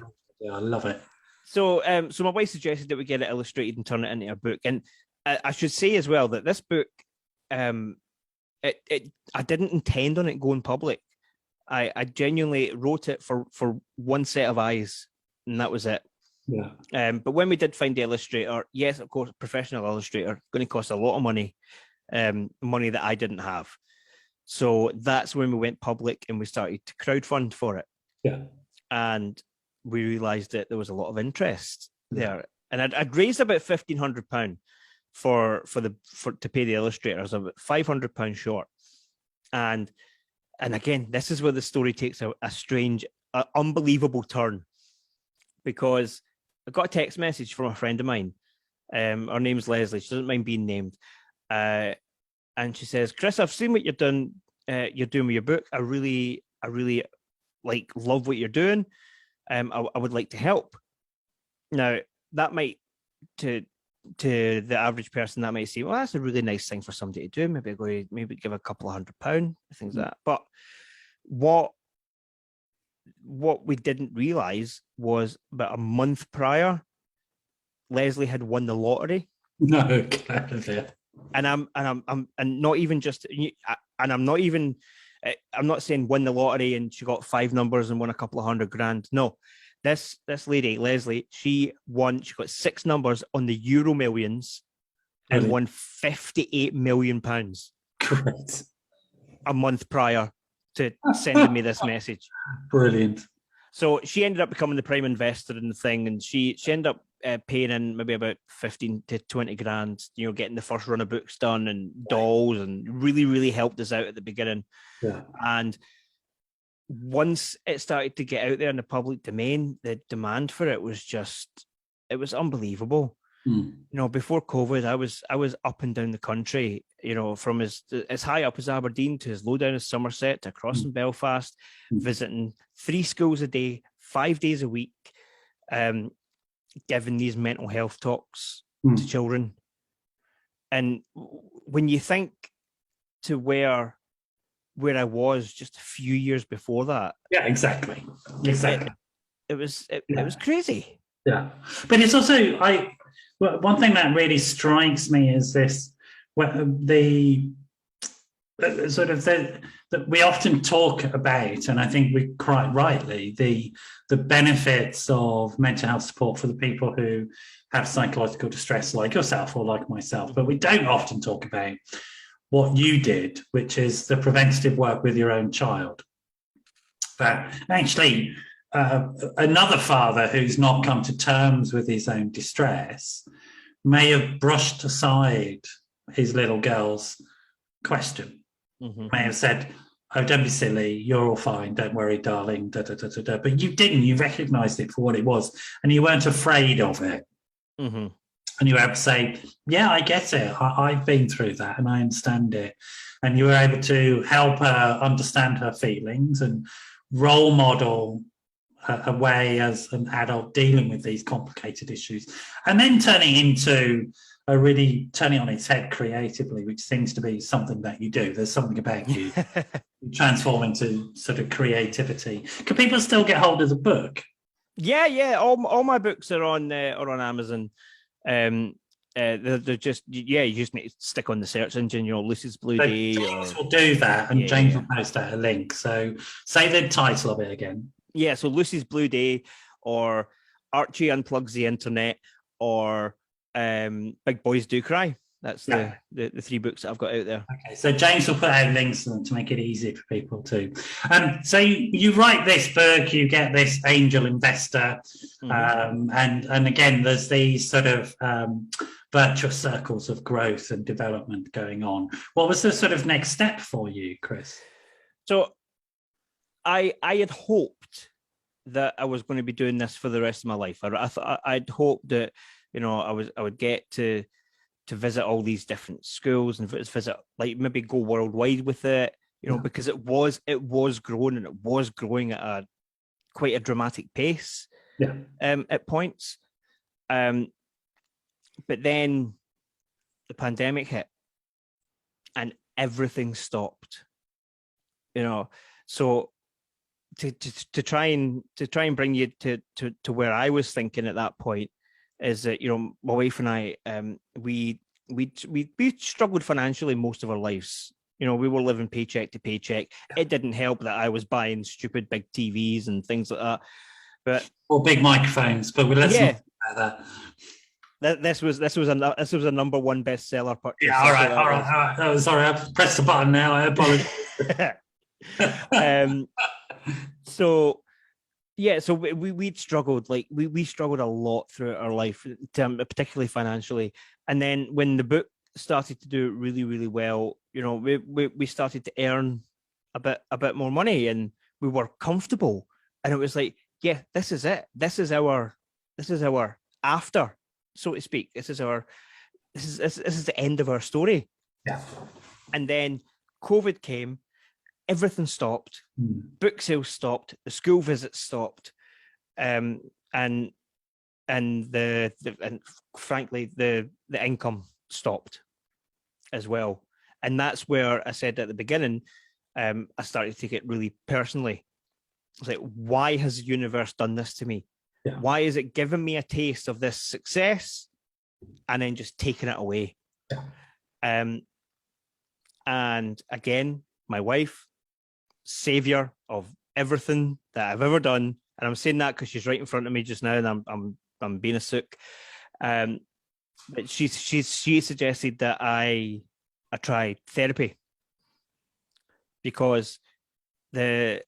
I love it. So, so my wife suggested that we get it illustrated and turn it into a book. And I should say as well that this book, I didn't intend on it going public. I genuinely wrote it for one set of eyes, and that was it. Yeah. But when we did find the illustrator, yes, of course, professional illustrator, going to cost a lot of money, money that I didn't have. So that's when we went public and we started to crowdfund for it. Yeah. And we realized that there was a lot of interest there. And I'd raised about £1,500 to pay the illustrators, about £500 short. And again, this is where the story takes a strange, unbelievable turn, because I got a text message from a friend of mine. Her name's Leslie. She doesn't mind being named. And she says, "Chris, I've seen what you're doing with your book. I really love what you're doing. I would like to help." Now, that might, to the average person, that might seem, well, that's a really nice thing for somebody to do. Maybe give a couple of £100, things like that. But what we didn't realize was about a month prior, Leslie had won the lottery. No, kind of, yeah. And I'm not even just, and I'm not saying win the lottery and she got 5 numbers and won a couple of £100,000. No, this lady, Leslie, she got 6 numbers on the Euro Millions and won £58 million. Great. A month prior to sending me this message. Brilliant. So she ended up becoming the prime investor in the thing, and she ended up paying in maybe about 15 to 20 grand, getting the first run of books done and dolls, and really, really helped us out at the beginning. Yeah. And once it started to get out there in the public domain, the demand for it was unbelievable. Before COVID, I was up and down the country, from as high up as Aberdeen to as low down as Somerset to across in Belfast, visiting 3 schools a day, 5 days a week, giving these mental health talks to children. And when you think to where I was just a few years before that. Yeah, exactly. It was crazy. Yeah. But it's also, one thing that really strikes me is this, the sort of that we often talk about, and I think we quite rightly, the benefits of mental health support for the people who have psychological distress like yourself or like myself, but we don't often talk about what you did, which is the preventative work with your own child. But actually, another father who's not come to terms with his own distress may have brushed aside his little girl's question. May have said, "Oh, don't be silly, you're all fine, don't worry, darling, da, da, da, da, da." But you didn't, you recognised it for what it was, and you weren't afraid of it. And you were able to say, yeah, I get it. I've been through that and I understand it. And you were able to help her understand her feelings and role model a way as an adult dealing with these complicated issues, and then turning on its head creatively, which seems to be something that you do. There's something about you transform into sort of creativity. Can people still get hold of the book? Yeah. All my books are on Amazon. They're just, you just need to stick on the search engine, Lucy's Blue Day. James will do that, and James will post out a link. So say the title of it again. Yeah, so Lucy's Blue Day, or Archie Unplugs the Internet, or Big Boys Do Cry. That's the three books that I've got out there. Okay, so James will put out links to them to make it easy for people too. So you write this book, you get this angel investor, and again, there's these sort of virtuous circles of growth and development going on. What was the sort of next step for you, Chris? So I had hoped that I was going to be doing this for the rest of my life. I'd hoped that I would get to visit all these different schools and visit, like, maybe go worldwide with it, because it was growing, and it was growing at quite a dramatic pace at points. But then the pandemic hit and everything stopped. So to try and bring you to where I was thinking at that point is that, my wife and I, we struggled financially most of our lives. We were living paycheck to paycheck. It didn't help that I was buying stupid big TVs and things like that, or big microphones. But let's not talk about that. This was a number one bestseller purchase. Yeah, all right. Oh, sorry, I've pressed the button now. I apologize. So we'd struggled, like we struggled a lot throughout our life, particularly financially. And then when the book started to do really, really well, we started to earn a bit more money, and we were comfortable. And it was like, yeah, this is it. This is our after, so to speak. This is the end of our story. Yeah. And then COVID came. Everything stopped. Book sales stopped. The school visits stopped, and frankly, the income stopped as well. And that's where I said at the beginning, I started to take it really personally. It's like, why has the universe done this to me? Yeah. Why is it giving me a taste of this success and then just taking it away? Yeah. And again, my wife, savior of everything that I've ever done, and I'm saying that because she's right in front of me just now, and I'm being a sook. But she suggested that I try therapy, because the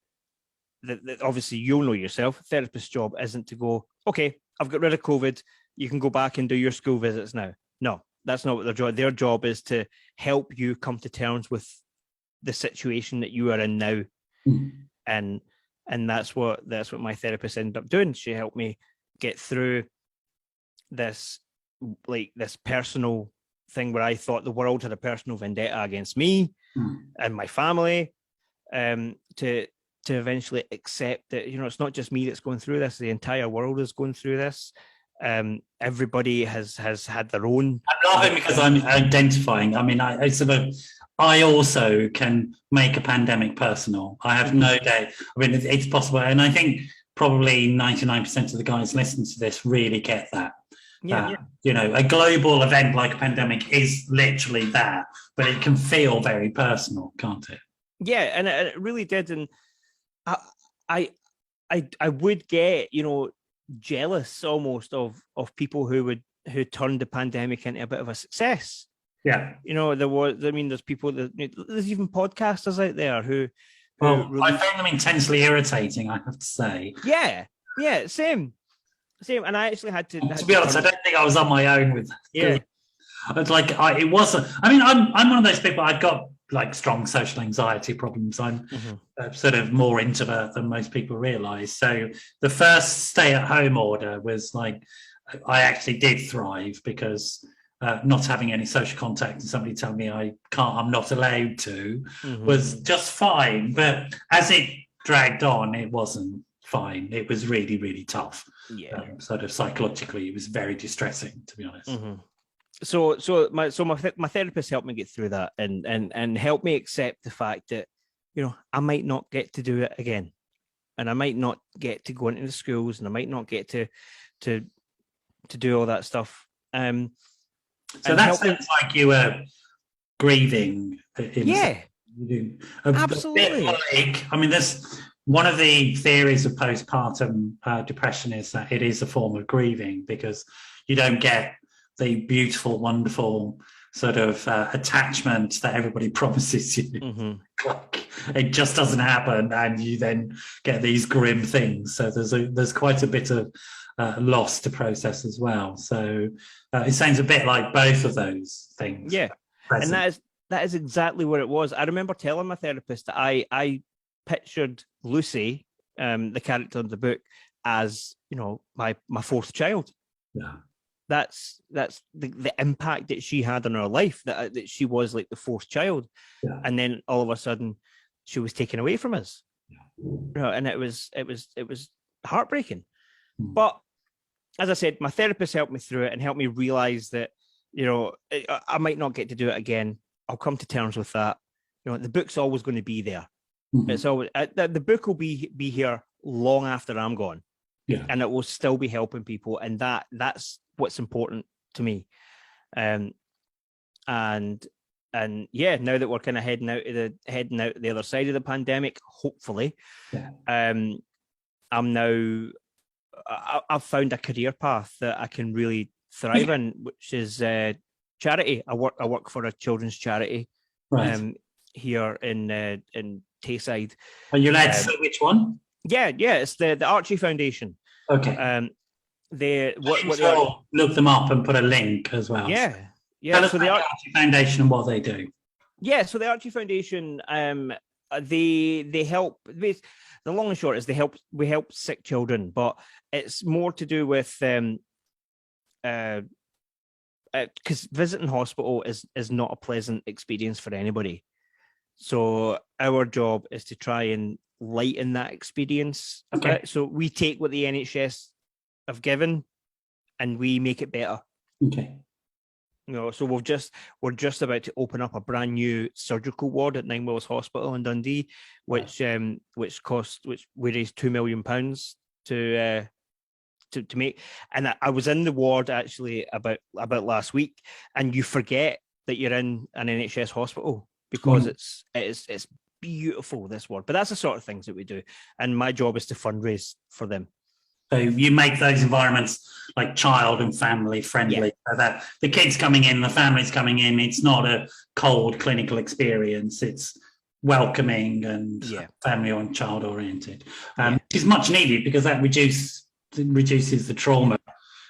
obviously, you'll know yourself, therapist's job isn't to go, okay, I've got rid of COVID, you can go back and do your school visits now. No, that's not what their job. Their job is to help you come to terms with the situation that you are in now. And that's what my therapist ended up doing. She helped me get through this personal thing where I thought the world had a personal vendetta against me and my family, to eventually accept that, it's not just me that's going through this, the entire world is going through this. Everybody has had their own. I'm laughing because I'm identifying. I mean, I also can make a pandemic personal. I have no doubt. I mean, it's possible. And I think probably 99% of the guys listening to this really get that. Yeah. A global event like a pandemic is literally that, but it can feel very personal, can't it? Yeah, and it really did. And I would get, jealous almost of people who turned the pandemic into a bit of a success. Yeah. There's people there's even podcasters out there who really... I found them intensely irritating, I have to say. Yeah, same. And I actually had to be honest, I don't think I was on my own with that. Yeah. It's like it wasn't. I mean, I'm one of those people. I've got like strong social anxiety problems. I'm sort of more introvert than most people realize. So the first stay-at-home order was like I actually did thrive because not having any social contact and somebody telling me I'm not allowed to was just fine. But as it dragged on, it wasn't fine. It was really, really tough. Yeah. Sort of psychologically, it was very distressing, to be honest. So my therapist helped me get through that and helped me accept the fact that, you know, I might not get to do it again, and I might not get to go into the schools, and I might not get to do all that stuff. So that sounds like you were grieving. Absolutely. I mean, there's one of the theories of postpartum depression is that it is a form of grieving because you don't get the beautiful, wonderful sort of attachment that everybody promises you. Like, it just doesn't happen, and you then get these grim things. So there's quite a bit of loss to process as well. So it sounds a bit like both of those things. Yeah, present. And that is exactly what it was. I remember telling my therapist that I pictured Lucy, the character in the book, as, you know, my fourth child. Yeah. That's the impact that she had on her life, that she was like the fourth child. Yeah. And then all of a sudden she was taken away from us. Yeah. And it was heartbreaking. But as I said, my therapist helped me through it and helped me realize that, you know, I might not get to do it again. I'll come to terms with that. You know, the book's always going to be there. It's always the book will be here long after I'm gone. Yeah. And it will still be helping people, and that's what's important to me. And yeah, now that we're kind of heading out the other side of the pandemic, hopefully, I'm now I've found a career path that I can really thrive in, which is charity. I work for a children's charity, right, here in Tayside. Are you allowed to say which one? Yeah, it's the Archie Foundation. Okay. Look them up and put a link as well. Yeah. Tell us about the Archie Foundation and what they do. Yeah, so the Archie Foundation, they help. The long and short is we help sick children, but it's more to do with because visiting hospital is not a pleasant experience for anybody. So our job is to try and lighten that experience. Okay. So we take what the NHS have given and we make it better. Okay. You know, so we're just about to open up a brand new surgical ward at Nine Wells Hospital in Dundee, which we raised £2 million to make. And I was in the ward actually about last week, and you forget that you're in an NHS hospital because it's beautiful, this ward. But that's the sort of things that we do, and my job is to fundraise for them. So you make those environments like child and family friendly, so that the kids coming in, the families coming in, it's not a cold clinical experience. It's welcoming and family and child oriented, which is much needed because that reduces the trauma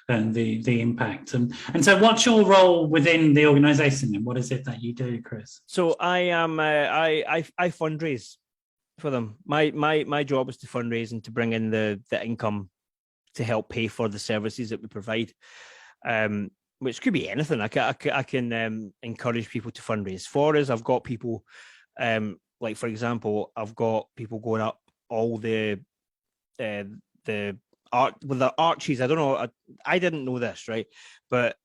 and the impact. And so what's your role within the organisation, and what is it that you do, Chris? So I am I fundraise for them. My job is to fundraise and to bring in the income to help pay for the services that we provide, which could be anything. I can encourage people to fundraise for us. I've got people, like for example, I've got people going up all the arches. I don't know. I didn't know this, right? But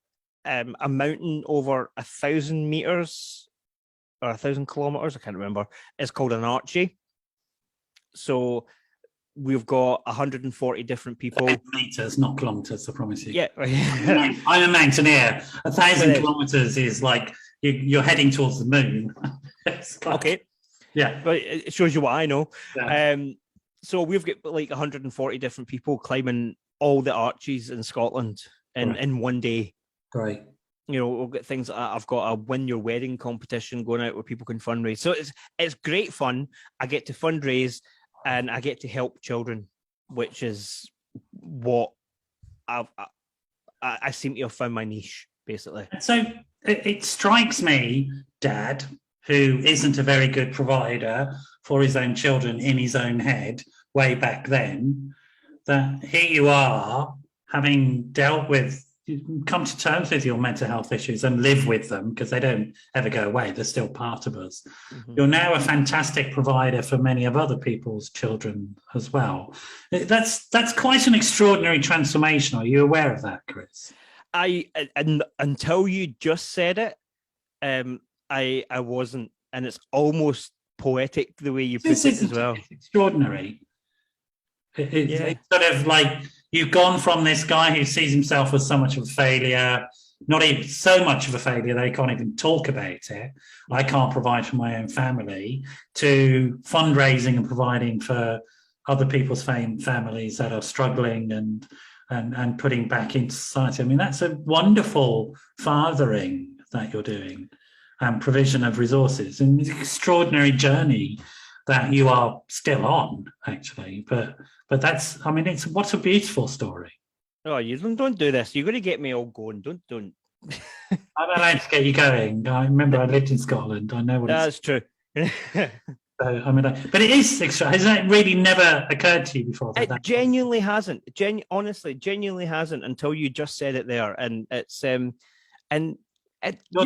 a mountain over 1,000 meters or 1,000 kilometers, I can't remember, is called an archie. So we've got 140 different people. Meters, not kilometers, I promise you. Yeah. I'm a mountaineer. 1,000 kilometers is like you're heading towards the moon. Okay. Yeah. But it shows you what I know. Yeah. So we've got like 140 different people climbing all the arches in Scotland in one day. Great. You know, we'll get things like that. I've got a win your wedding competition going out where people can fundraise. So it's great fun. I get to fundraise and I get to help children, which is what I seem to have found my niche, basically. So it strikes me, Dad, who isn't a very good provider for his own children in his own head way back then, that here you are having dealt with, come to terms with your mental health issues and live with them, because they don't ever go away. They're still part of us. You're now a fantastic provider for many of other people's children as well. That's quite an extraordinary transformation. Are you aware of that, Chris? Until you just said it, I wasn't, and it's almost poetic the way you put it as well. It's extraordinary. It's sort of like you've gone from this guy who sees himself as so much of a failure, not even so much of a failure they can't even talk about it. I can't provide for my own family, to fundraising and providing for other people's families that are struggling and putting back into society. I mean, that's a wonderful fathering that you're doing, and provision of resources, and it's an extraordinary journey that you are still on, actually. But that's, I mean, what a beautiful story. Oh, you don't do this. You're going to get me all going. Don't. I'm allowed to get you going. I remember I lived in Scotland. I know what that's true. So, I mean, but it is extra. Has that really never occurred to you before? It genuinely hasn't. Honestly, genuinely hasn't until you just said it there. And it's your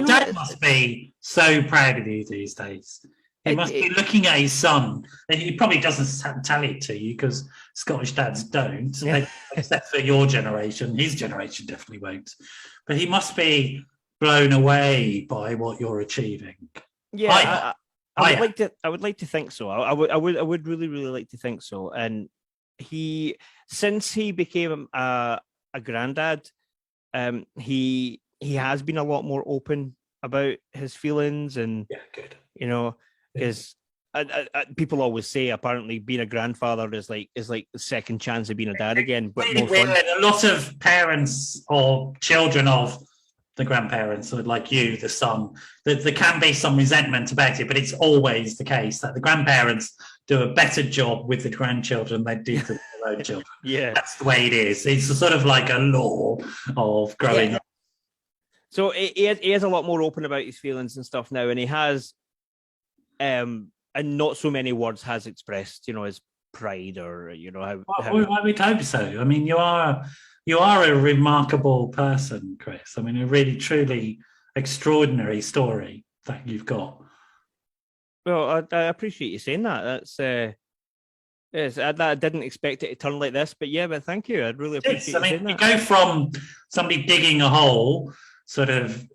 dad must be so proud of you these days. He must be looking at his son. He probably doesn't tell it to you, because Scottish dads don't, except for your generation. His generation definitely won't. But he must be blown away by what you're achieving. Yeah, I would like to think so. I would really, really like to think so. And since he became a granddad, he has been a lot more open about his feelings, and good. Because people always say apparently being a grandfather is like the second chance of being a dad again, but more fun. A lot of parents or children of the grandparents, or like you, the son, there can be some resentment about it, but it's always the case that the grandparents do a better job with the grandchildren than they do for their own children. Yeah, that's the way it is. It's sort of like a law of growing up. So he is a lot more open about his feelings and stuff now, and he has, and not so many words has expressed, his pride, or how. I would hope so. I mean, you are a remarkable person, Chris. I mean, a really, truly extraordinary story that you've got. Well, I appreciate you saying that. That's yes, I didn't expect it to turn like this, but thank you. I'd really appreciate you saying that. You go from somebody digging a hole, sort of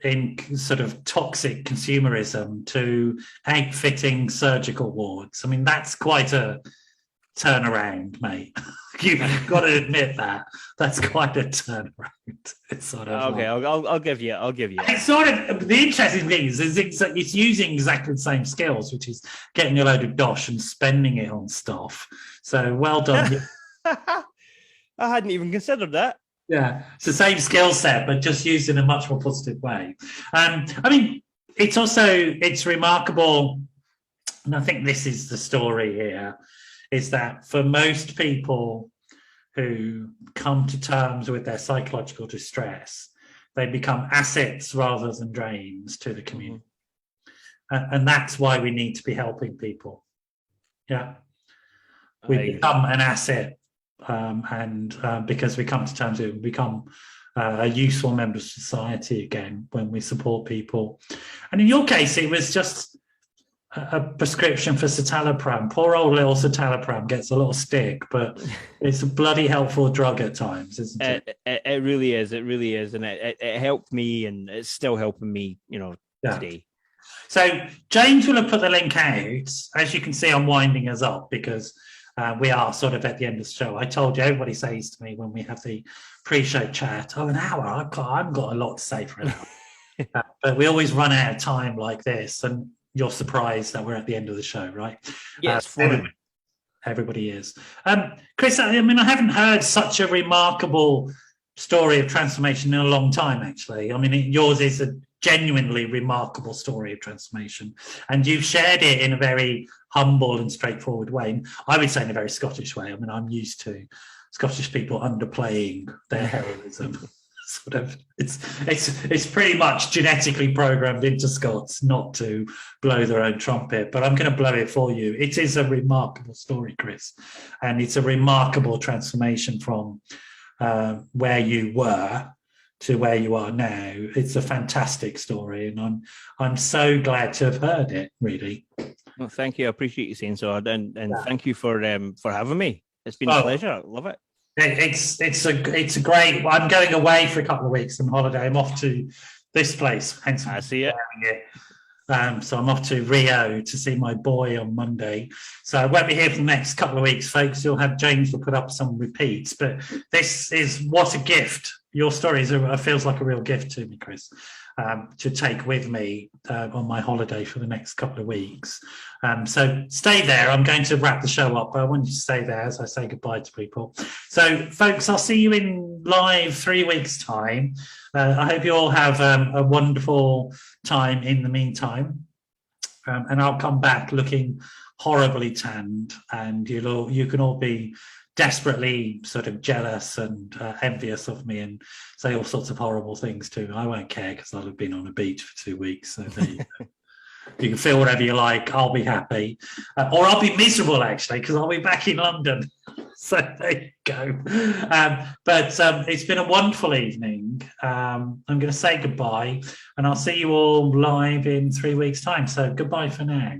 toxic consumerism, to outfitting surgical wards. I mean, that's quite a turnaround, mate. You've got to admit that's quite a turnaround. It's sort of okay. I'll give you. It's sort of the interesting thing is it's using exactly the same skills, which is getting a load of dosh and spending it on stuff. So well done. I hadn't even considered that. Yeah, it's the same skill set, but just used in a much more positive way. I mean, it's remarkable, and I think this is the story here, is that for most people who come to terms with their psychological distress, they become assets rather than drains to the community. And that's why we need to be helping people. Yeah. We become an asset, and because we come to terms with it, we become a useful member of society again when we support people. And in your case, it was just a prescription for citalopram. Poor old little citalopram gets a little stick, but it's a bloody helpful drug at times, isn't it? It really is. It really is. And it helped me, and it's still helping me, today. So James will have put the link out. As you can see, I'm winding us up because we are sort of at the end of the show. I told you, everybody says to me when we have the pre-show chat, an hour, I haven't got a lot to say for an hour. But we always run out of time like this, and you're surprised that we're at the end of the show, right? Yes, everybody is. Chris, I mean, I haven't heard such a remarkable story of transformation in a long time, actually. I mean, yours is a genuinely remarkable story of transformation, and you've shared it in a very humble and straightforward way. And I would say in a very Scottish way. I mean, I'm used to Scottish people underplaying their heroism. Sort of, it's pretty much genetically programmed into Scots not to blow their own trumpet, but I'm going to blow it for you. It is a remarkable story, Chris, and it's a remarkable transformation from where you were to where you are now. It's a fantastic story, and I'm so glad to have heard it, really. Well, thank you. I appreciate you saying so, and thank you for having me. It's been a pleasure. I love it. It's a great. I'm going away for a couple of weeks on holiday. I'm off to this place. Hence I see it. So I'm off to Rio to see my boy on Monday. So I won't be here for the next couple of weeks, folks. You'll have James will put up some repeats, but this is what a gift. Your stories feels like a real gift to me, Chris, to take with me on my holiday for the next couple of weeks. So stay there. I'm going to wrap the show up, but I want you to stay there as I say goodbye to people. So, folks, I'll see you in live 3 weeks' time. I hope you all have a wonderful time in the meantime. And I'll come back looking horribly tanned, and you can all be desperately sort of jealous and envious of me and say all sorts of horrible things too. I won't care because I'll have been on a beach for 2 weeks. So there you go. You can feel whatever you like. I'll be happy. Or I'll be miserable, actually, because I'll be back in London. So there you go. But it's been a wonderful evening. I'm going to say goodbye, and I'll see you all live in 3 weeks' time. So goodbye for now.